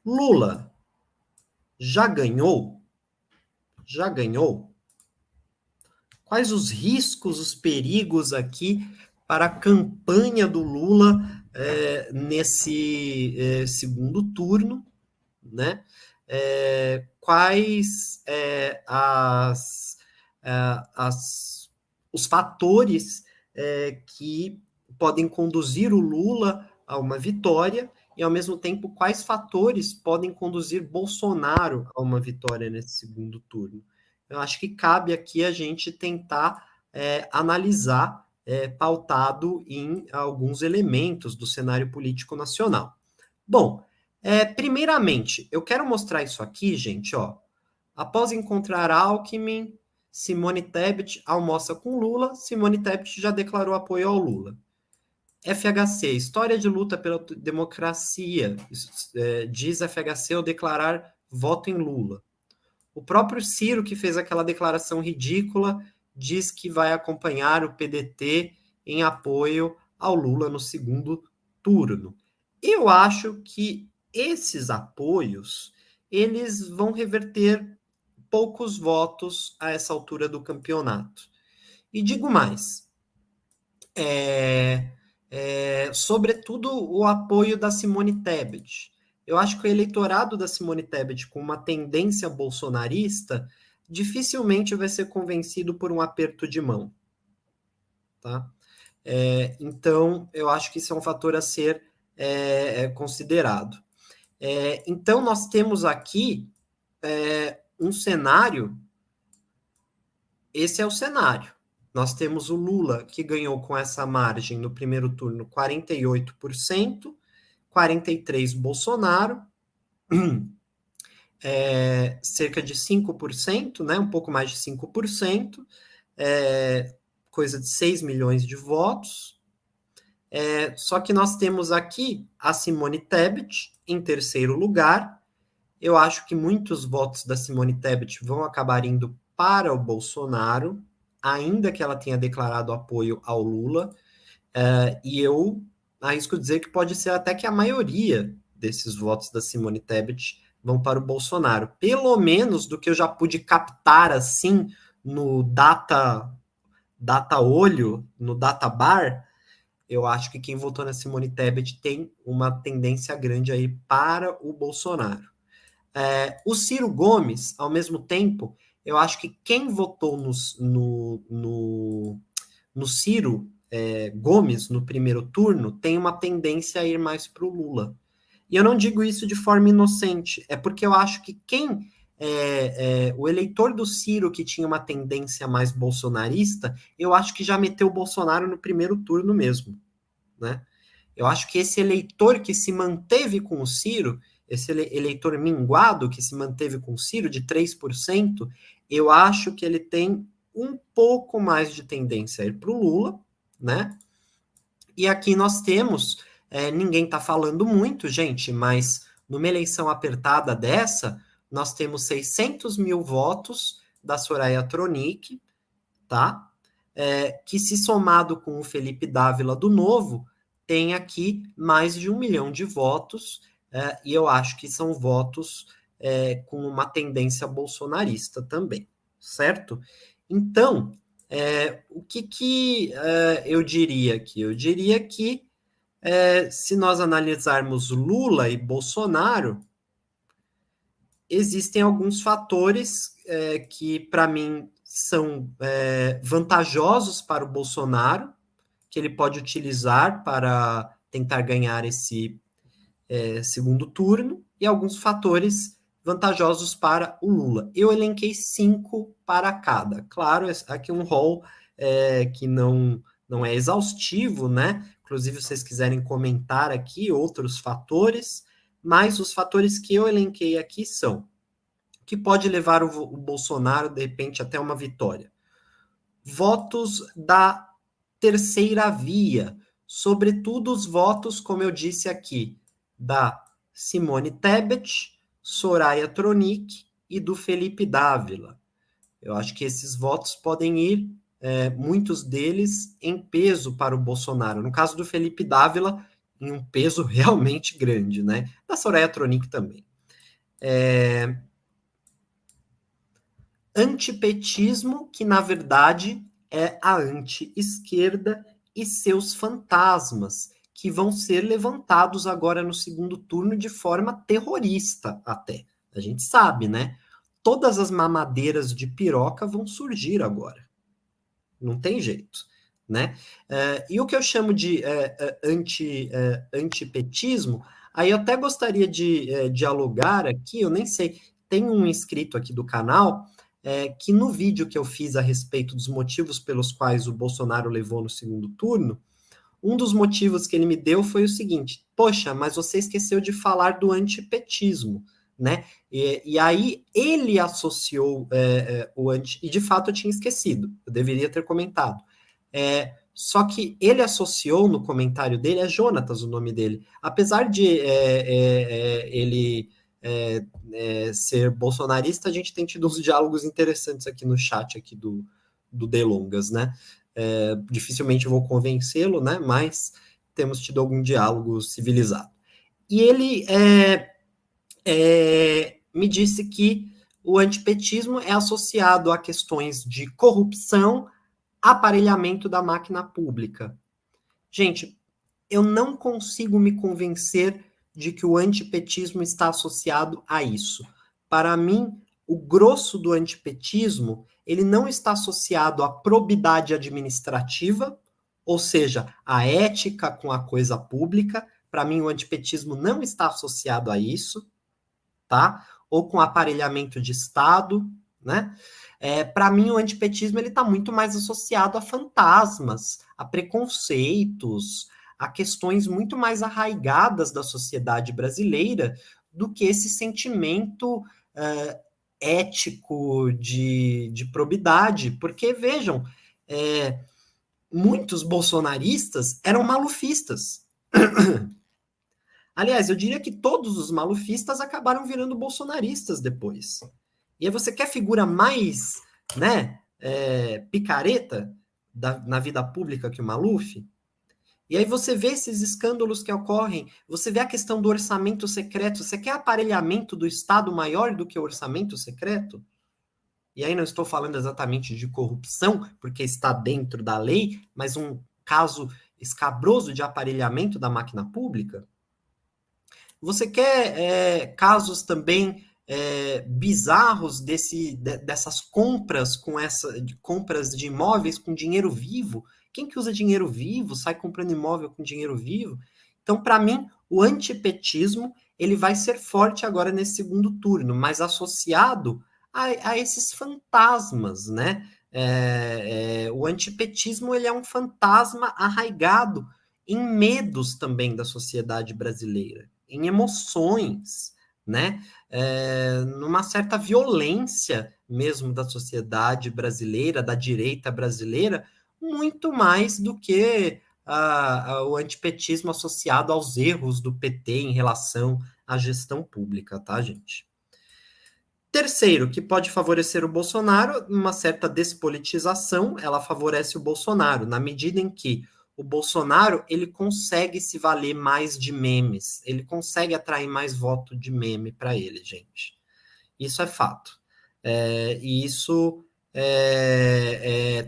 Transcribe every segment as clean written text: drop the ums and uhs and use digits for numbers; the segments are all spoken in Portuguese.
Lula já ganhou? Já ganhou? Quais os riscos, os perigos aqui para a campanha do Lula nesse segundo turno, né? Quais os fatores que podem conduzir o Lula a uma vitória e, ao mesmo tempo, quais fatores podem conduzir Bolsonaro a uma vitória nesse segundo turno. Eu acho que cabe aqui a gente tentar analisar, pautado em alguns elementos do cenário político nacional. Bom, primeiramente, eu quero mostrar isso aqui, gente, ó. Após encontrar Alckmin, Simone Tebet almoça com Lula, Simone Tebet já declarou apoio ao Lula. FHC, história de luta pela democracia, diz FHC ao declarar voto em Lula. O próprio Ciro, que fez aquela declaração ridícula, diz que vai acompanhar o PDT em apoio ao Lula no segundo turno. Eu acho que esses apoios, eles vão reverter poucos votos a essa altura do campeonato. E digo mais, sobretudo o apoio da Simone Tebet. Eu acho que o eleitorado da Simone Tebet, com uma tendência bolsonarista, dificilmente vai ser convencido por um aperto de mão. Tá? Então, eu acho que isso é um fator a ser considerado. Então, nós temos aqui um cenário. Esse é o cenário. Nós temos o Lula, que ganhou com essa margem no primeiro turno 48%, 43% Bolsonaro, cerca de 5%, né, um pouco mais de 5%, coisa de 6 milhões de votos. Só que nós temos aqui a Simone Tebet em terceiro lugar. Eu acho que muitos votos da Simone Tebet vão acabar indo para o Bolsonaro, ainda que ela tenha declarado apoio ao Lula, e eu arrisco dizer que pode ser até que a maioria desses votos da Simone Tebet vão para o Bolsonaro. Pelo menos do que eu já pude captar assim no data olho, no data bar, eu acho que quem votou na Simone Tebet tem uma tendência grande aí para o Bolsonaro. O Ciro Gomes, ao mesmo tempo, eu acho que quem votou no Ciro Gomes no primeiro turno tem uma tendência a ir mais para o Lula. E eu não digo isso de forma inocente, é porque eu acho que o eleitor do Ciro que tinha uma tendência mais bolsonarista, eu acho que já meteu o Bolsonaro no primeiro turno mesmo, né? Eu acho que esse eleitor que se manteve com o Ciro, esse eleitor minguado que se manteve com o Ciro, de 3%, eu acho que ele tem um pouco mais de tendência a ir para o Lula, né? E aqui nós temos, ninguém está falando muito, gente, mas numa eleição apertada dessa, nós temos 600 mil votos da Soraya Tronic, tá? Que se somado com o Felipe Dávila do Novo, tem aqui mais de 1 milhão de votos, e eu acho que são votos com uma tendência bolsonarista também, certo? Então, o que eu diria aqui? Eu diria que se nós analisarmos Lula e Bolsonaro, existem alguns fatores que, para mim, são vantajosos para o Bolsonaro, que ele pode utilizar para tentar ganhar esse segundo turno, e alguns fatores vantajosos para o Lula. Eu elenquei 5 para cada. Claro, aqui um rol que não é exaustivo, né? Inclusive, se vocês quiserem comentar aqui outros fatores, mas os fatores que eu elenquei aqui são que pode levar o Bolsonaro, de repente, até uma vitória. Votos da terceira via, sobretudo os votos, como eu disse aqui, da Simone Tebet, Soraya Tronic e do Felipe Dávila. Eu acho que esses votos podem ir, muitos deles, em peso para o Bolsonaro. No caso do Felipe Dávila, em um peso realmente grande, né? Da Soraya Tronic também. Antipetismo, que na verdade é a anti-esquerda e seus fantasmas, que vão ser levantados agora no segundo turno de forma terrorista até. A gente sabe, né? Todas as mamadeiras de piroca vão surgir agora. Não tem jeito, né? E o que eu chamo de antipetismo, aí eu até gostaria de dialogar aqui, eu nem sei, tem um inscrito aqui do canal que no vídeo que eu fiz a respeito dos motivos pelos quais o Bolsonaro levou no segundo turno, um dos motivos que ele me deu foi o seguinte: poxa, mas você esqueceu de falar do antipetismo, né? E aí ele associou o anti. E de fato eu tinha esquecido, eu deveria ter comentado. Só que ele associou no comentário dele, é Jonatas o nome dele, apesar de ele ser bolsonarista, a gente tem tido uns diálogos interessantes aqui no chat aqui do Delongas, né? Dificilmente vou convencê-lo, né? Mas temos tido algum diálogo civilizado. E ele me disse que o antipetismo é associado a questões de corrupção, aparelhamento da máquina pública. Gente, eu não consigo me convencer de que o antipetismo está associado a isso. Para mim, o grosso do antipetismo, ele não está associado à probidade administrativa, ou seja, à ética com a coisa pública. Para mim, o antipetismo não está associado a isso, tá? Ou com aparelhamento de Estado, né? Para mim, o antipetismo ele está muito mais associado a fantasmas, a preconceitos, a questões muito mais arraigadas da sociedade brasileira do que esse sentimento ético de probidade. Porque, vejam, muitos bolsonaristas eram malufistas. Aliás, eu diria que todos os malufistas acabaram virando bolsonaristas depois. E aí você quer figura mais, né, picareta na vida pública que o Maluf? E aí você vê esses escândalos que ocorrem, você vê a questão do orçamento secreto, você quer aparelhamento do Estado maior do que o orçamento secreto? E aí não estou falando exatamente de corrupção, porque está dentro da lei, mas um caso escabroso de aparelhamento da máquina pública? Você quer casos também bizarros dessas compras compras de imóveis com dinheiro vivo? Quem que usa dinheiro vivo sai comprando imóvel com dinheiro vivo? Então, para mim, o antipetismo ele vai ser forte agora nesse segundo turno, mas associado a esses fantasmas, né? O antipetismo ele é um fantasma arraigado em medos também da sociedade brasileira, em emoções, né? Numa certa violência mesmo da sociedade brasileira, da direita brasileira, muito mais do que o antipetismo associado aos erros do PT em relação à gestão pública, tá, gente? Terceiro, que pode favorecer o Bolsonaro, uma certa despolitização, ela favorece o Bolsonaro, na medida em que o Bolsonaro ele consegue se valer mais de memes, ele consegue atrair mais voto de meme para ele, gente. Isso é fato. E isso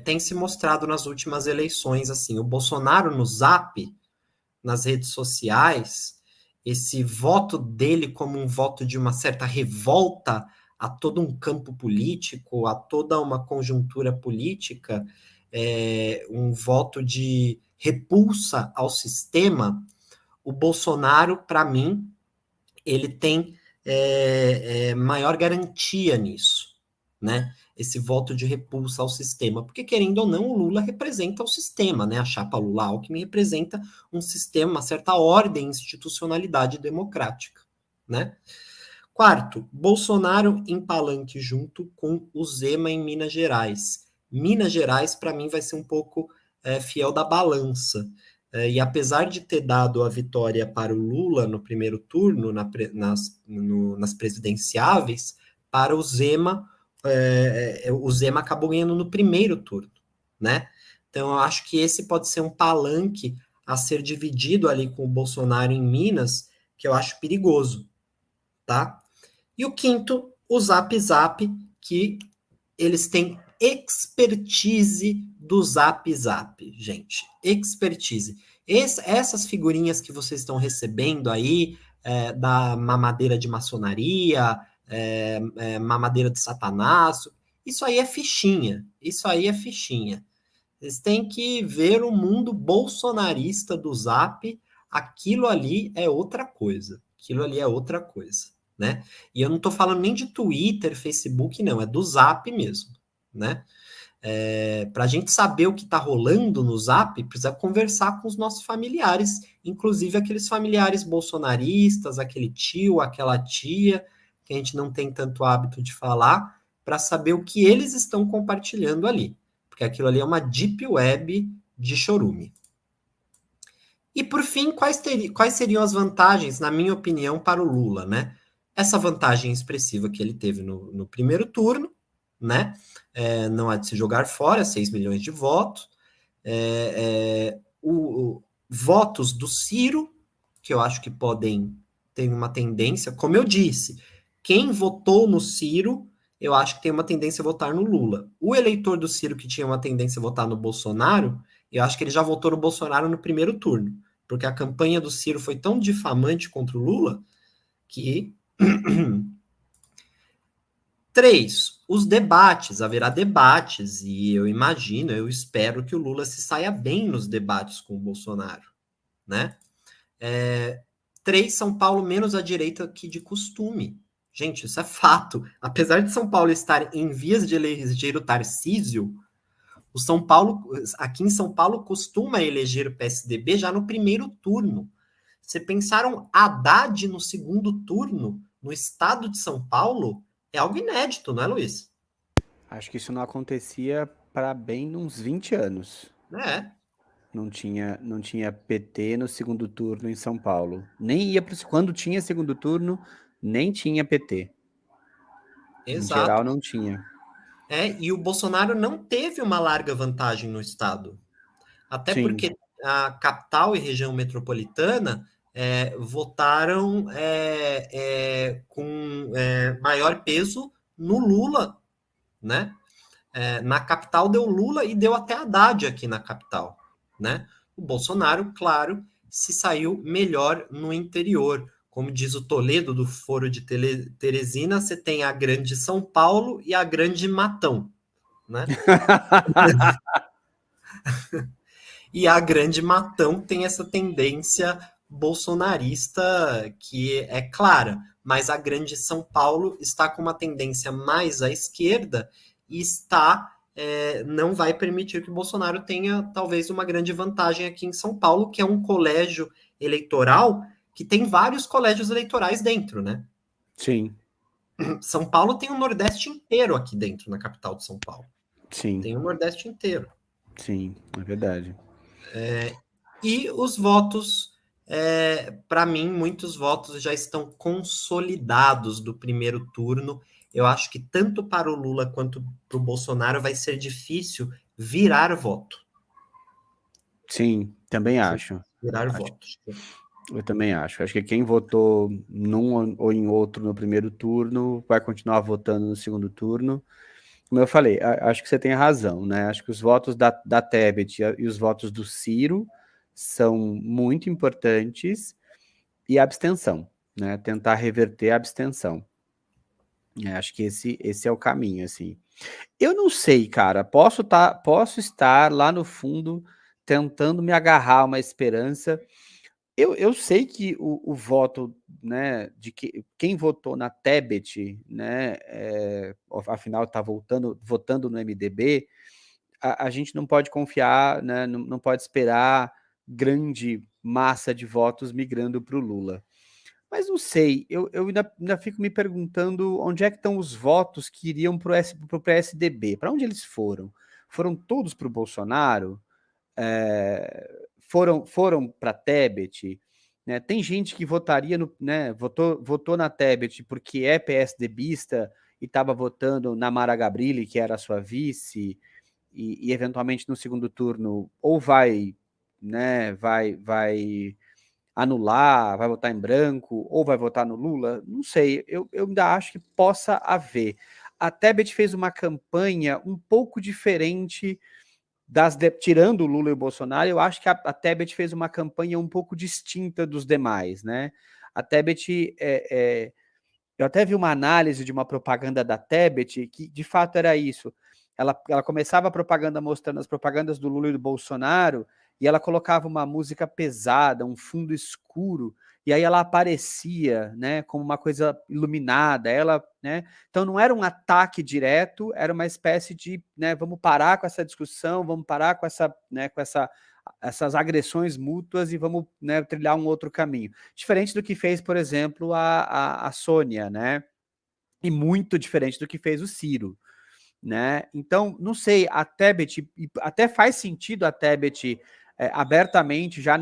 tem se mostrado nas últimas eleições. Assim, o Bolsonaro no Zap, nas redes sociais, esse voto dele como um voto de uma certa revolta a todo um campo político, a toda uma conjuntura política, um voto de repulsa ao sistema, o Bolsonaro, para mim, ele tem maior garantia nisso, né? Esse voto de repulsa ao sistema, porque querendo ou não, o Lula representa o sistema, né? A chapa Lula-Alckmin representa um sistema, uma certa ordem, institucionalidade democrática, né? Quarto, Bolsonaro em palanque junto com o Zema em Minas Gerais. Minas Gerais, para mim, vai ser um pouco fiel da balança. E apesar de ter dado a vitória para o Lula no primeiro turno, nas presidenciáveis, para o Zema acabou ganhando no primeiro turno, né? Então, eu acho que esse pode ser um palanque a ser dividido ali com o Bolsonaro em Minas, que eu acho perigoso, tá? E o quinto, o Zap Zap, que eles têm expertise do Zap Zap, gente. Expertise. Essas figurinhas que vocês estão recebendo aí, da mamadeira de maçonaria, mamadeira de Satanás, isso aí é fichinha. Isso aí é fichinha. Vocês têm que ver o mundo bolsonarista do Zap. Aquilo ali é outra coisa. Aquilo ali é outra coisa, né? E eu não estou falando nem de Twitter, Facebook, não. É do Zap mesmo, né? Para a gente saber o que está rolando no Zap, precisa conversar com os nossos familiares, inclusive aqueles familiares bolsonaristas, aquele tio, aquela tia, que a gente não tem tanto hábito de falar, para saber o que eles estão compartilhando ali. Porque aquilo ali é uma deep web de chorume. E por fim, quais seriam as vantagens, na minha opinião, para o Lula, né? Essa vantagem expressiva que ele teve no primeiro turno, né? Não há de se jogar fora, 6 milhões de votos. Votos do Ciro, que eu acho que podem ter uma tendência, como eu disse, quem votou no Ciro, eu acho que tem uma tendência a votar no Lula. O eleitor do Ciro que tinha uma tendência a votar no Bolsonaro, eu acho que ele já votou no Bolsonaro no primeiro turno, porque a campanha do Ciro foi tão difamante contra o Lula que 3. Os debates. Haverá debates, e eu imagino, eu espero que o Lula se saia bem nos debates com o Bolsonaro, né? 3. São Paulo menos à direita que de costume. Gente, isso é fato. Apesar de São Paulo estar em vias de eleger o Tarcísio, o São Paulo, aqui em São Paulo, costuma eleger o PSDB já no primeiro turno. Você pensaram Haddad no segundo turno, no estado de São Paulo? É algo inédito, não é, Luiz? Acho que isso não acontecia para bem uns 20 anos. É, Não tinha PT no segundo turno em São Paulo. Nem ia quando tinha segundo turno, nem tinha PT. Em exato. geral, não tinha. E o Bolsonaro não teve uma larga vantagem no estado. Até Sim. porque a capital e região metropolitana votaram com maior peso no Lula, né? Na capital deu Lula e deu até Haddad aqui na capital, né? O Bolsonaro, claro, se saiu melhor no interior. Como diz o Toledo do Foro de Teresina, você tem a Grande São Paulo e a Grande Matão, né? E a Grande Matão tem essa tendência bolsonarista que é clara, mas a Grande São Paulo está com uma tendência mais à esquerda e não vai permitir que o Bolsonaro tenha talvez uma grande vantagem aqui em São Paulo, que é um colégio eleitoral que tem vários colégios eleitorais dentro, né? Sim, São Paulo tem o Nordeste inteiro aqui dentro, na capital de São Paulo. sim, Tem o Nordeste inteiro. sim, é verdade. E os votos, para mim, muitos votos já estão consolidados do primeiro turno. Eu acho que tanto para o Lula quanto para o Bolsonaro vai ser difícil virar voto. Sim, também acho. Virar Acho voto. Eu também acho. Acho que quem votou num ou em outro no primeiro turno vai continuar votando no segundo turno. Como eu falei, acho que você tem razão, né? Acho que os votos da Tebet e os votos do Ciro são muito importantes e a abstenção, né? Tentar reverter a abstenção. Acho que esse é o caminho, assim. Eu não sei, cara. Posso estar lá no fundo tentando me agarrar a uma esperança. Eu sei que o voto, né, de quem votou na Tebet, né, afinal está votando no MDB, a gente não pode confiar, né, não pode esperar grande massa de votos migrando para o Lula. Mas não sei, eu ainda fico me perguntando onde é que estão os votos que iriam para o PSDB, para onde eles foram? Foram todos para o Bolsonaro? Foram para Tebet, né? Tem gente que votaria né, votou na Tebet porque é PSDBista e estava votando na Mara Gabrilli, que era a sua vice, e eventualmente no segundo turno ou vai, né, vai anular, vai votar em branco, ou vai votar no Lula? Não sei, eu ainda acho que possa haver. A Tebet fez uma campanha um pouco diferente tirando o Lula e o Bolsonaro, eu acho que a Tebet fez uma campanha um pouco distinta dos demais, né? A Tebet, eu até vi uma análise de uma propaganda da Tebet que de fato era isso. Ela começava a propaganda mostrando as propagandas do Lula e do Bolsonaro e ela colocava uma música pesada, um fundo escuro, e aí ela aparecia, né, como uma coisa iluminada, né? Então não era um ataque direto, era uma espécie de, né, vamos parar com essa discussão, vamos parar com essa, né, essas agressões mútuas e vamos, né, trilhar um outro caminho. Diferente do que fez, por exemplo, a Sônia, né? E muito diferente do que fez o Ciro, né? Então, não sei, a Tebet, até faz sentido a Tebet abertamente, já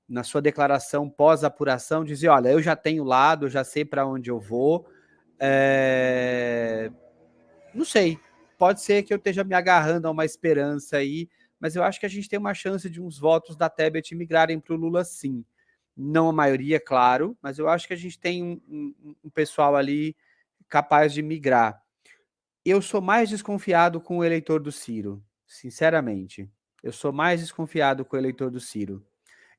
na sua declaração pós-apuração, dizer, olha, eu já tenho lado, eu já sei para onde eu vou. Não sei, pode ser que eu esteja me agarrando a uma esperança aí, mas eu acho que a gente tem uma chance de uns votos da Tebet migrarem para o Lula, sim. Não a maioria, claro, mas eu acho que a gente tem um pessoal ali capaz de migrar. Eu sou mais desconfiado com o eleitor do Ciro, sinceramente. Eu sou mais desconfiado com o eleitor do Ciro.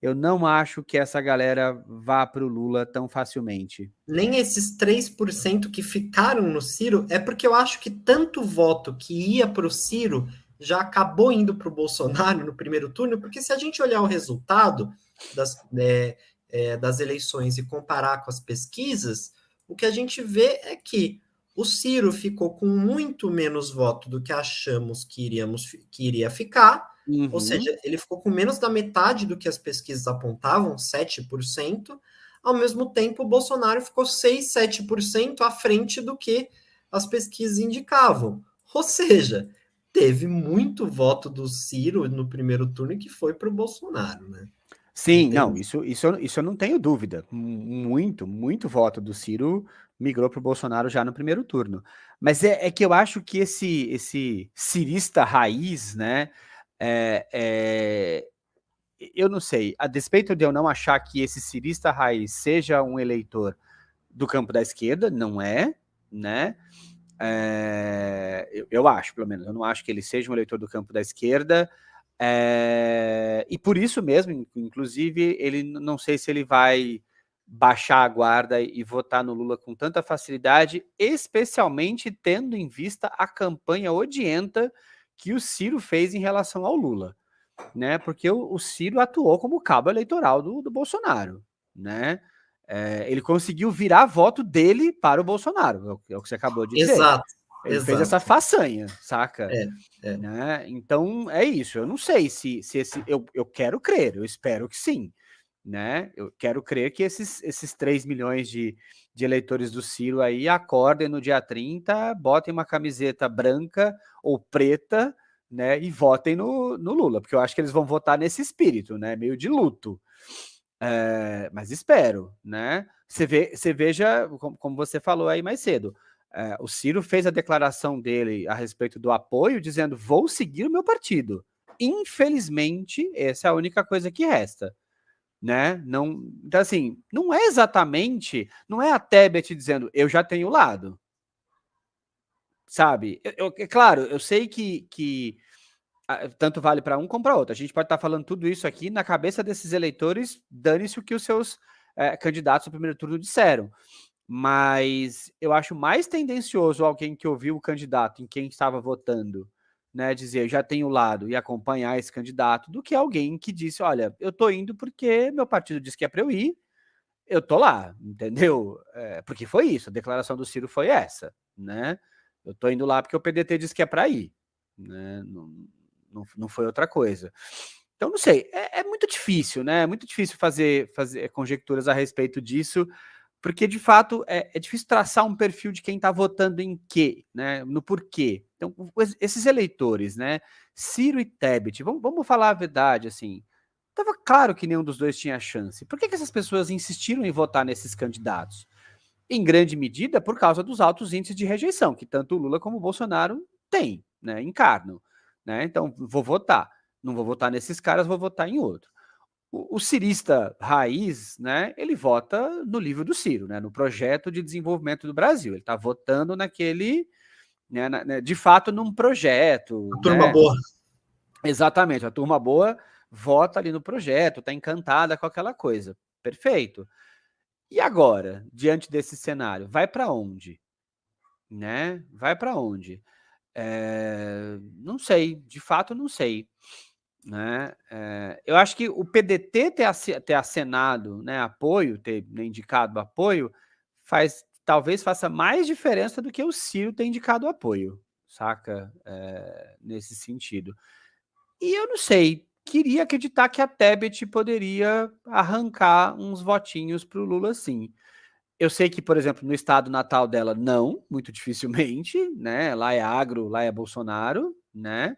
Eu não acho que essa galera vá para o Lula tão facilmente. Nem esses 3% que ficaram no Ciro, é porque eu acho que tanto voto que ia para o Ciro já acabou indo para o Bolsonaro no primeiro turno, porque se a gente olhar o resultado das eleições e comparar com as pesquisas, o que a gente vê é que o Ciro ficou com muito menos voto do que achamos que iria ficar, ou seja, ele ficou com menos da metade do que as pesquisas apontavam, 7%. Ao mesmo tempo, o Bolsonaro ficou 6, 7% à frente do que as pesquisas indicavam. Ou seja, teve muito voto do Ciro no primeiro turno que foi para o Bolsonaro, né? Sim, não, isso eu não tenho dúvida. Muito voto do Ciro migrou para o Bolsonaro já no primeiro turno. Mas é que eu acho que esse cirista raiz, né, eu não sei, a despeito de eu não achar que esse cirista raiz seja um eleitor do campo da esquerda, não é, né? Eu acho, pelo menos, eu não acho que ele seja um eleitor do campo da esquerda, e por isso mesmo, inclusive, ele não sei se ele vai baixar a guarda e votar no Lula com tanta facilidade, especialmente tendo em vista a campanha odienta que o Ciro fez em relação ao Lula, né? Porque o Ciro atuou como cabo eleitoral do Bolsonaro, né? Ele conseguiu virar voto dele para o Bolsonaro, é o que você acabou de dizer. Exato, Ele fez exato. essa façanha, saca? É. Né? Então é isso. Eu não sei se esse. Eu quero crer, eu espero que sim. Né? Eu quero crer que esses 3 milhões de eleitores do Ciro aí acordem no dia 30, botem uma camiseta branca ou preta, né? E votem no Lula, porque eu acho que eles vão votar nesse espírito, né? Meio de luto. Mas espero, né? Você veja, como você falou aí mais cedo, o Ciro fez a declaração dele a respeito do apoio, dizendo: vou seguir o meu partido. Infelizmente, essa é a única coisa que resta, né? Não, então, assim, não é exatamente, não é a Tebet dizendo: eu já tenho lado, sabe? É claro, eu sei que tanto vale para um como para outro. A gente pode estar falando tudo isso aqui na cabeça desses eleitores, dane-se o que os seus candidatos no primeiro turno disseram. Mas eu acho mais tendencioso alguém que ouviu o candidato em quem estava votando, né, dizer já tenho lado e acompanhar esse candidato, do que alguém que disse, olha, eu tô indo porque meu partido disse que é para eu ir, eu tô lá, entendeu? Porque foi isso, a declaração do Ciro foi essa, né? Eu tô indo lá porque o PDT disse que é para ir, né? Não foi outra coisa. Então, não sei, é muito difícil, né? É muito difícil fazer conjecturas a respeito disso, porque, de fato, é difícil traçar um perfil de quem está votando em quê, né? No porquê. Então, esses eleitores, né? Ciro e Tebet, vamos falar a verdade, assim. Estava claro que nenhum dos dois tinha chance. Por que essas pessoas insistiram em votar nesses candidatos? Em grande medida por causa dos altos índices de rejeição, que tanto o Lula como o Bolsonaro têm, né? Encarnam. Né? Então, vou votar. Não vou votar nesses caras, vou votar em outro. o cirista raiz, né, ele vota no livro do Ciro, né, no projeto de desenvolvimento do Brasil. Ele está votando naquele, né, de fato, num projeto. A turma Né? boa. Exatamente, a turma boa vota ali no projeto, está encantada com aquela coisa. Perfeito. E agora, diante desse cenário, vai para onde? Né? Vai para onde? Não sei, de fato não sei. Né? Eu acho que o PDT ter acenado, né, apoio, ter indicado apoio, talvez faça mais diferença do que o Ciro ter indicado apoio, saca? Nesse sentido. E eu não sei, queria acreditar que a Tebet poderia arrancar uns votinhos para o Lula, sim. Eu sei que, por exemplo, no estado natal dela, não, muito dificilmente, né? Lá é agro, lá é Bolsonaro, né?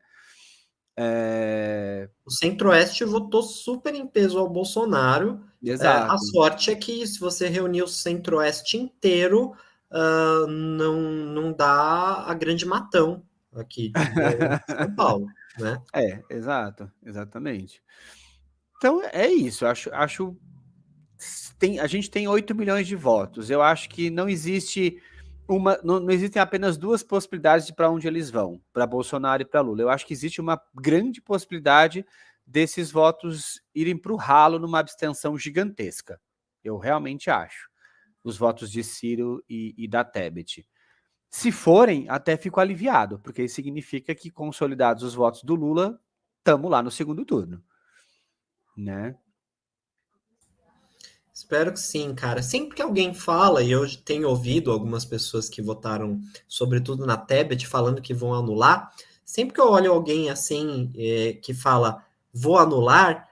O Centro-Oeste votou super em peso ao Bolsonaro. A Exato. sorte é que, se você reunir o Centro-Oeste inteiro, não dá a grande matão aqui em São Paulo, né? Exato, exatamente. Então é isso, acho a gente tem 8 milhões de votos. Eu acho que não existe não existem apenas duas possibilidades de para onde eles vão, para Bolsonaro e para Lula. Eu acho que existe uma grande possibilidade desses votos irem para o ralo numa abstenção gigantesca. Eu realmente acho. Os votos de Ciro e da Tebet. Se forem, até fico aliviado, porque isso significa que, consolidados os votos do Lula, estamos lá no segundo turno. Né? Espero que sim, cara. Sempre que alguém fala, e eu tenho ouvido algumas pessoas que votaram, sobretudo na Tebet, falando que vão anular, sempre que eu olho alguém assim, que fala, vou anular,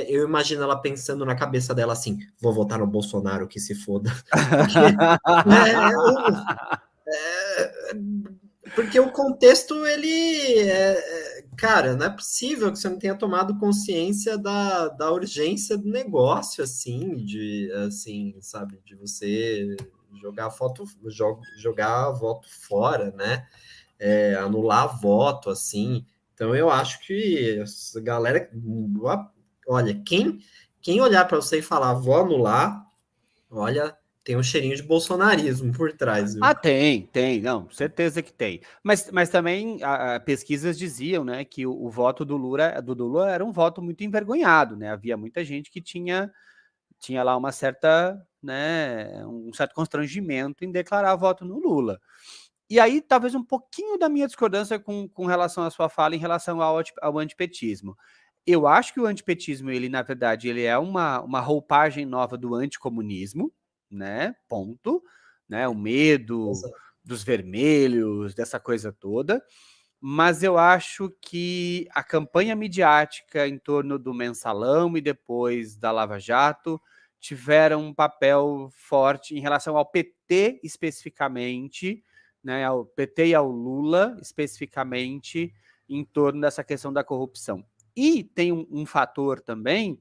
eu imagino ela pensando na cabeça dela assim, vou votar no Bolsonaro, que se foda. Porque, né, porque o contexto, cara, não é possível que você não tenha tomado consciência da urgência do negócio, assim, sabe, de você jogar voto fora, né? Anular voto, assim. Então eu acho que essa galera, olha, quem olhar para você e falar vou anular, olha, tem um cheirinho de bolsonarismo por trás, viu? Tem, não, certeza que tem. Mas também pesquisas diziam, né, que o voto do Lula era um voto muito envergonhado, né? Havia muita gente que tinha lá uma certa, né, um certo constrangimento em declarar voto no Lula. E aí, talvez um pouquinho da minha discordância com relação à sua fala em relação ao antipetismo. Eu acho que o antipetismo, ele, na verdade, ele é uma roupagem nova do anticomunismo, né? Ponto. Né? O medo dos vermelhos, dessa coisa toda. Mas eu acho que a campanha midiática em torno do Mensalão e depois da Lava Jato tiveram um papel forte em relação ao PT especificamente, né, ao PT e ao Lula especificamente, em torno dessa questão da corrupção. E tem um fator também,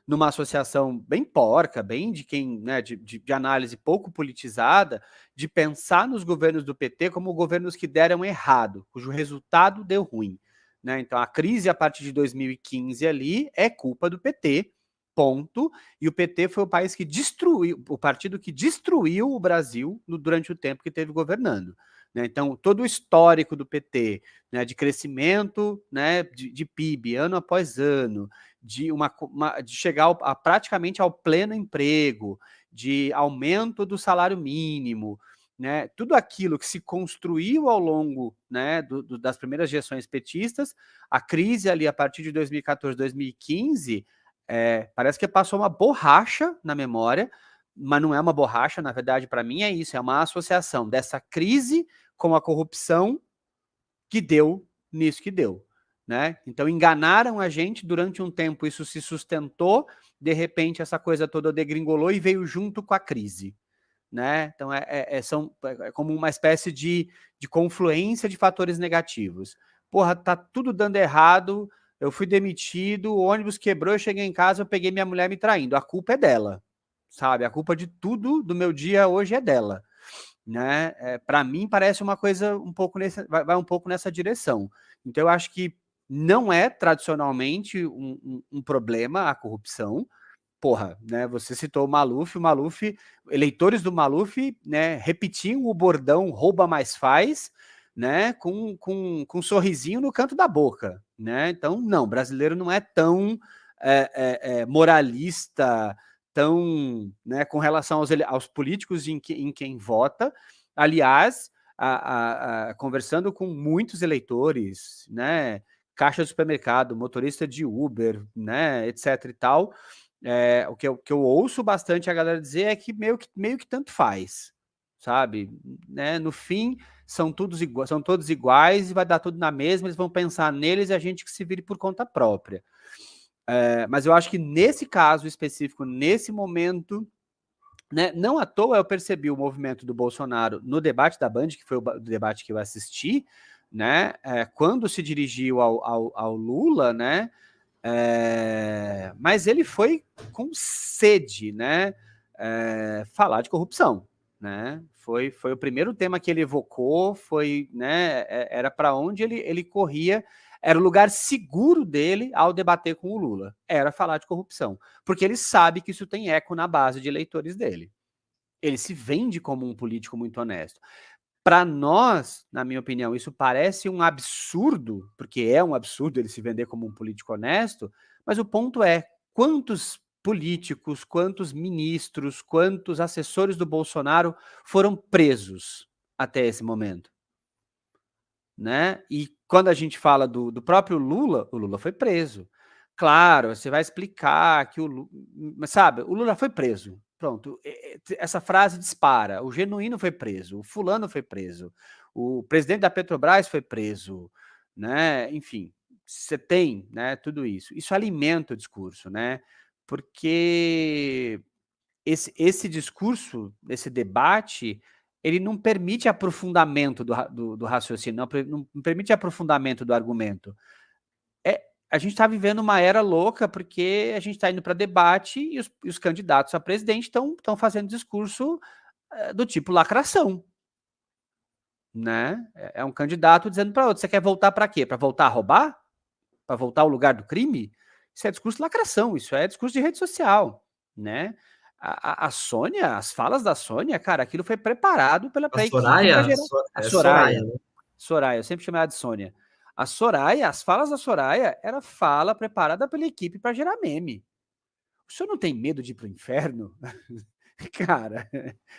numa associação bem porca, bem de quem, né, de análise pouco politizada, de pensar nos governos do PT como governos que deram errado, cujo resultado deu ruim. Né? Então, a crise a partir de 2015 ali é culpa do PT, ponto. E o PT foi o partido que destruiu o Brasil durante o tempo que teve governando. Né? Então, todo o histórico do PT, né, de crescimento, né, de PIB ano após ano, de chegar praticamente ao pleno emprego, de aumento do salário mínimo, né? Tudo aquilo que se construiu ao longo, né, das primeiras gestões petistas, a crise ali a partir de 2014, 2015, parece que passou uma borracha na memória, mas não é uma borracha, na verdade, para mim é isso, é uma associação dessa crise com a corrupção que deu nisso que deu. Né? Então enganaram a gente durante um tempo, isso se sustentou, de repente essa coisa toda degringolou e veio junto com a crise. Né? Então é como uma espécie de confluência de fatores negativos. Porra, tá tudo dando errado, eu fui demitido, o ônibus quebrou, eu cheguei em casa, eu peguei minha mulher me traindo. A culpa é dela, sabe? A culpa de tudo do meu dia hoje é dela. Né? Para mim parece uma coisa um pouco vai um pouco nessa direção. Então eu acho que não é tradicionalmente um problema a corrupção. Porra, né? Você citou o Maluf, eleitores do Maluf, né, repetiam o bordão rouba mais faz, né, com um sorrisinho no canto da boca, né? Então, não, brasileiro não é tão moralista, tão, né, com relação aos políticos em quem vota. Aliás, conversando com muitos eleitores, né, caixa de supermercado, motorista de Uber, né, etc e tal, o que eu ouço bastante a galera dizer é que meio que tanto faz, sabe? Né? No fim, são todos iguais e vai dar tudo na mesma, eles vão pensar neles e a gente que se vire por conta própria. Mas eu acho que nesse caso específico, nesse momento, né, não à toa eu percebi o movimento do Bolsonaro no debate da Band, que foi o debate que eu assisti, né? Quando se dirigiu ao Lula, né? Mas ele foi com sede, né? Falar de corrupção, né? Foi o primeiro tema que ele evocou, foi, né? Era para onde ele corria, era o lugar seguro dele ao debater com o Lula, era falar de corrupção, porque ele sabe que isso tem eco na base de eleitores dele. Ele se vende como um político muito honesto. Para nós, na minha opinião, isso parece um absurdo, porque é um absurdo ele se vender como um político honesto, mas o ponto é, quantos políticos, quantos ministros, quantos assessores do Bolsonaro foram presos até esse momento? Né? E quando a gente fala do próprio Lula, o Lula foi preso. Claro, você vai explicar que o Lula, mas sabe, o Lula foi preso. Pronto, essa frase dispara. O Genuíno foi preso, o fulano foi preso, o presidente da Petrobras foi preso, né? Enfim, você tem, né, tudo isso. Isso alimenta o discurso, né? Porque esse discurso, esse debate, ele não permite aprofundamento do raciocínio, não permite aprofundamento do argumento. A gente está vivendo uma era louca porque a gente está indo para debate e os candidatos a presidente estão fazendo discurso do tipo lacração, né? É um candidato dizendo para outro, você quer voltar para quê? Para voltar a roubar? Para voltar ao lugar do crime? Isso é discurso de lacração, isso é discurso de rede social, né? A Sônia, as falas da Sônia, cara, aquilo foi preparado A para a equipe para Soraya? gerar. A É Soraya, Soraya, né? Soraya, eu sempre chamei ela de Sônia. A Soraya, as falas da Soraya era fala preparada pela equipe para gerar meme. O senhor não tem medo de ir pro inferno? Cara,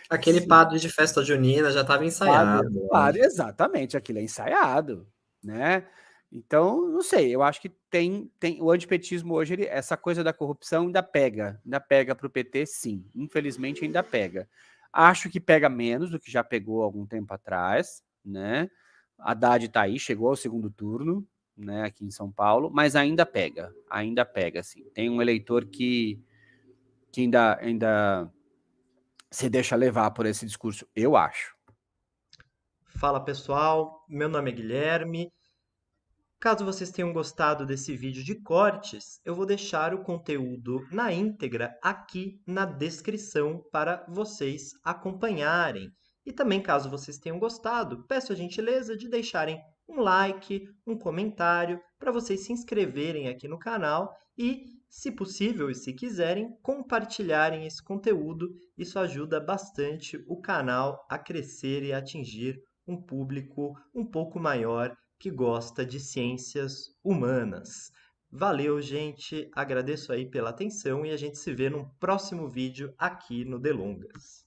Aquele sim, padre de festa junina já estava ensaiado. exatamente, aquilo é ensaiado, né? Então, não sei, eu acho que tem o antipetismo hoje, essa coisa da corrupção ainda pega para o PT, sim, infelizmente ainda pega. Acho que pega menos do que já pegou algum tempo atrás, né? Haddad está aí, chegou ao segundo turno, né, aqui em São Paulo, mas ainda pega, sim. Tem um eleitor que ainda se deixa levar por esse discurso, eu acho. Fala pessoal, meu nome é Guilherme. Caso vocês tenham gostado desse vídeo de cortes, eu vou deixar o conteúdo na íntegra aqui na descrição para vocês acompanharem. E também, caso vocês tenham gostado, peço a gentileza de deixarem um like, um comentário, para vocês se inscreverem aqui no canal e, se possível e se quiserem, compartilharem esse conteúdo. Isso ajuda bastante o canal a crescer e atingir um público um pouco maior que gosta de ciências humanas. Valeu, gente. Agradeço aí pela atenção e a gente se vê num próximo vídeo aqui no Delongas.